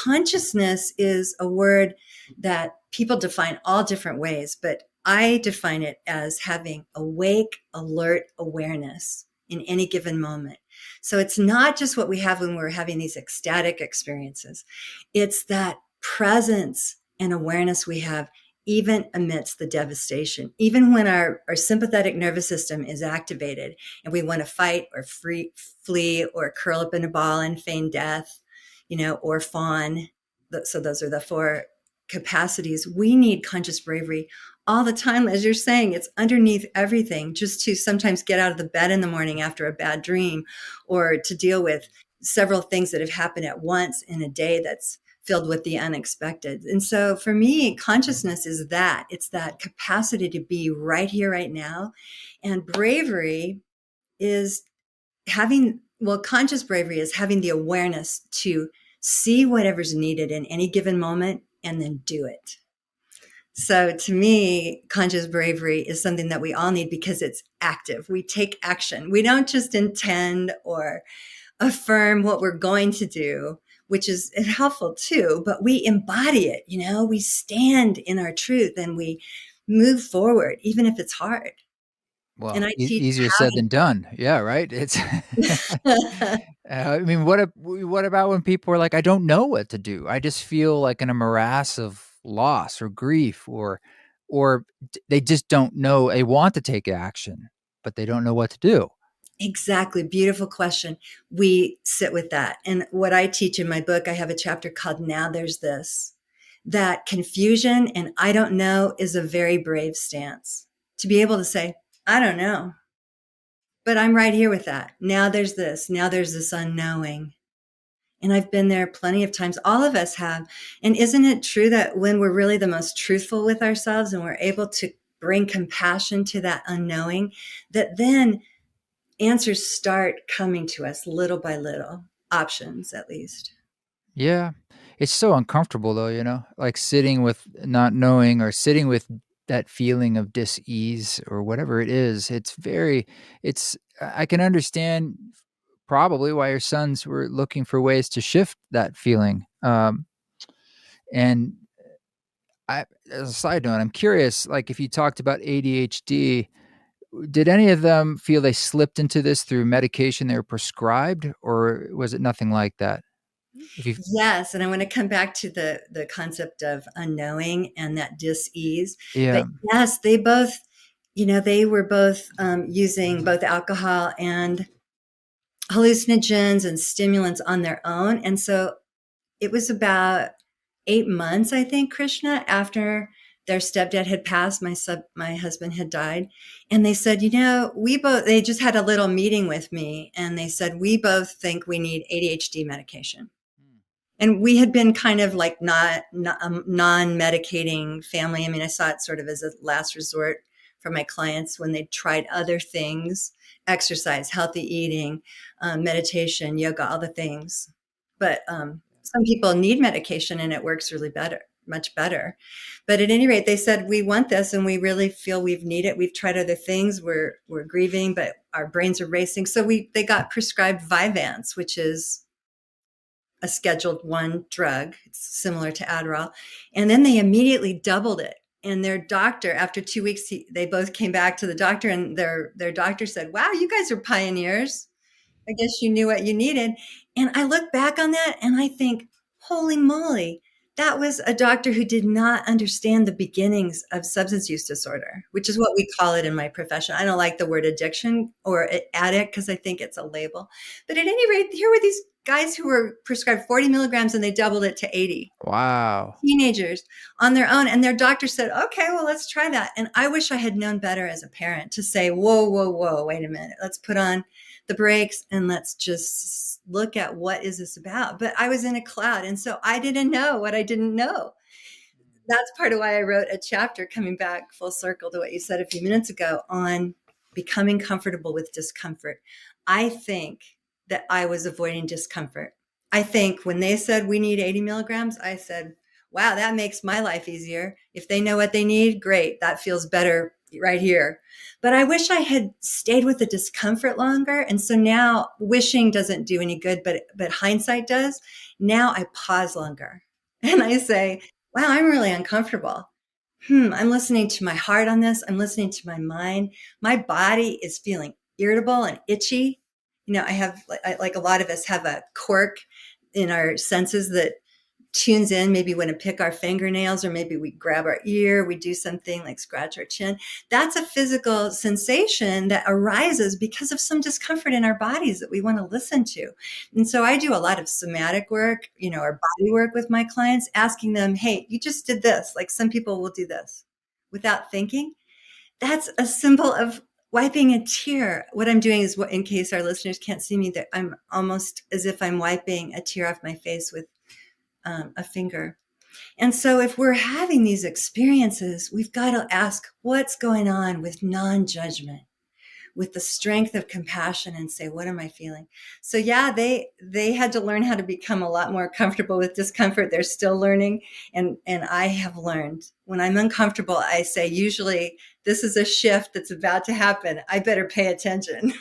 consciousness is a word that people define all different ways, but I define it as having awake, alert awareness in any given moment. So it's not just what we have when we're having these ecstatic experiences. It's that presence and awareness we have even amidst the devastation, even when our sympathetic nervous system is activated and we want to fight or flee or curl up in a ball and feign death, or fawn. So those are the four capacities. We need conscious bravery all the time. As you're saying, it's underneath everything, just to sometimes get out of the bed in the morning after a bad dream, or to deal with several things that have happened at once in a day that's filled with the unexpected. And so for me, consciousness is that. It's that capacity to be right here, right now. And bravery is conscious bravery is having the awareness to see whatever's needed in any given moment and then do it. So to me, conscious bravery is something that we all need because it's active. We take action. We don't just intend or affirm what we're going to do, which is helpful too, but we embody it. We stand in our truth and we move forward, even if it's hard. Well, And I teach easier how said than done. Yeah, right. It's. I mean, what about when people are like, I don't know what to do. I just feel like in a morass of loss or grief, or they just don't know. They want to take action, but they don't know what to do. Exactly. Beautiful question. We sit with that. And what I teach in my book, I have a chapter called Now There's This. That confusion and I don't know is a very brave stance. To be able to say, I don't know, but I'm right here with that. Now there's this. Now there's this unknowing. And I've been there plenty of times. All of us have. And isn't it true that when we're really the most truthful with ourselves and we're able to bring compassion to that unknowing, that then answers start coming to us little by little, options at least. Yeah. It's so uncomfortable though, like sitting with not knowing or sitting with that feeling of dis-ease or whatever it is. I can understand probably why your sons were looking for ways to shift that feeling. And as a side note, I'm curious, like if you talked about ADHD, did any of them feel they slipped into this through medication they were prescribed, or was it nothing like that? Yes, and I want to come back to the concept of unknowing and that dis-ease. But Yeah. yes, they both, they were both using both alcohol and hallucinogens and stimulants on their own. And so it was about 8 months, I think, Krishna, after their stepdad had passed, my husband had died. And they said, they just had a little meeting with me and they said, we both think we need ADHD medication. And we had been kind of like not non-medicating family. I mean, I saw it sort of as a last resort for my clients when they tried other things, exercise, healthy eating, meditation, yoga, all the things. But some people need medication and it works much better. But at any rate, they said, we want this and we really feel we need it. We've tried other things. We're grieving, but our brains are racing. So they got prescribed Vyvanse, which is a Scheduled 1 drug. It's similar to Adderall. And then they immediately doubled it. And their doctor, after 2 weeks, they both came back to the doctor and their doctor said, wow, you guys are pioneers. I guess you knew what you needed. And I look back on that and I think, holy moly, that was a doctor who did not understand the beginnings of substance use disorder, which is what we call it in my profession. I don't like the word addiction or addict because I think it's a label. But at any rate, here were these guys who were prescribed 40 milligrams and they doubled it to 80. Wow. Teenagers on their own. And their doctor said, okay, well, let's try that. And I wish I had known better as a parent to say, whoa, wait a minute. Let's put on the brakes and let's just look at what is this about. But I was in a cloud. And so I didn't know what I didn't know. That's part of why I wrote a chapter, coming back full circle to what you said a few minutes ago, on becoming comfortable with discomfort. I think that I was avoiding discomfort. I think when they said we need 80 milligrams, I said, wow, that makes my life easier. If they know what they need, great. That feels better right here. But I wish I had stayed with the discomfort longer. And so now wishing doesn't do any good, but hindsight does. Now I pause longer and I say, wow, I'm really uncomfortable. I'm listening to my heart on this. I'm listening to my mind. My body is feeling irritable and itchy. I have, like a lot of us have a quirk in our senses that tunes in, maybe when to pick our fingernails, or maybe we grab our ear, we do something like scratch our chin. That's a physical sensation that arises because of some discomfort in our bodies that we want to listen to. And so I do a lot of somatic work, or body work with my clients, asking them, hey, you just did this. Like some people will do this without thinking. That's a symbol of wiping a tear. What I'm doing is, in case our listeners can't see me, that I'm almost as if I'm wiping a tear off my face with a finger. And so if we're having these experiences, we've got to ask what's going on with non-judgment, with the strength of compassion, and say, what am I feeling? So yeah, they had to learn how to become a lot more comfortable with discomfort. They're still learning. And I have learned when I'm uncomfortable, I say, usually this is a shift that's about to happen. I better pay attention.